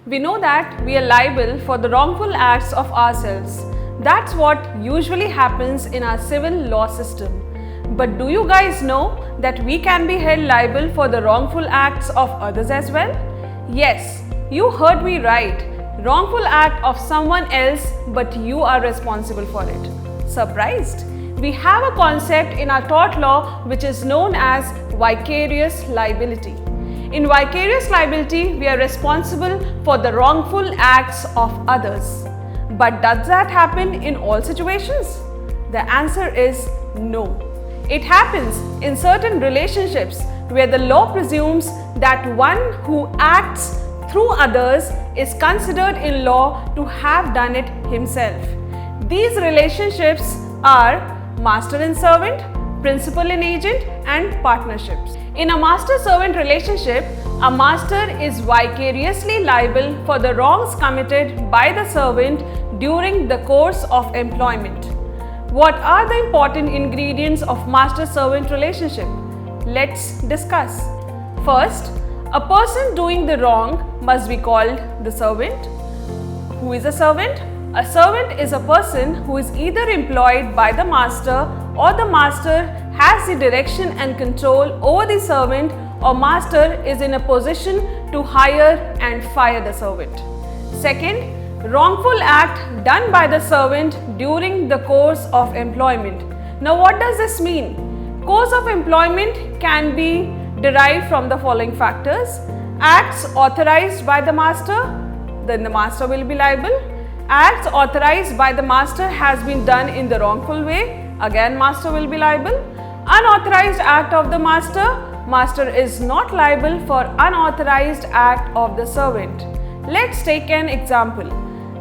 We know that we are liable for the wrongful acts of ourselves. That's what usually happens in our civil law system. But do you guys know that we can be held liable for the wrongful acts of others as well? Yes, you heard me right. Wrongful act of someone else, but you are responsible for it. Surprised? We have a concept in our tort law which is known as vicarious liability. In vicarious liability, we are responsible for the wrongful acts of others. But does that happen in all situations? The answer is no. It happens in certain relationships where the law presumes that one who acts through others is considered in law to have done it himself. These relationships are master and servant, principal and agent, and partnerships. In a master-servant relationship, a master is vicariously liable for the wrongs committed by the servant during the course of employment. What are the important ingredients of master-servant relationship? Let's discuss. First, a person doing the wrong must be called the servant. Who is a servant? A servant is a person who is either employed by the master or the master has the direction and control over the servant, or master is in a position to hire and fire the servant. Second, wrongful act done by the servant during the course of employment. Now what does this mean? Course of employment can be derived from the following factors. Acts authorized by the master, then the master will be liable. Acts authorized by the master has been done in the wrongful way, again master will be liable. Unauthorized act of the master is not liable for unauthorized act of the servant. Let's take an example.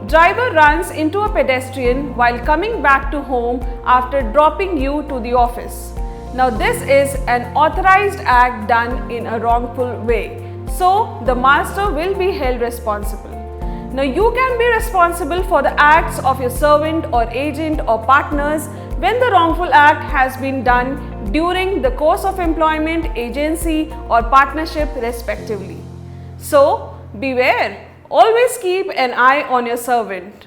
Driver runs into a pedestrian while coming back to home after dropping you to the office. Now this is an authorized act done in a wrongful way. So the master will be held responsible. Now you can be responsible for the acts of your servant or agent or partners when the wrongful act has been done during the course of employment, agency or partnership respectively. So beware, always keep an eye on your servant.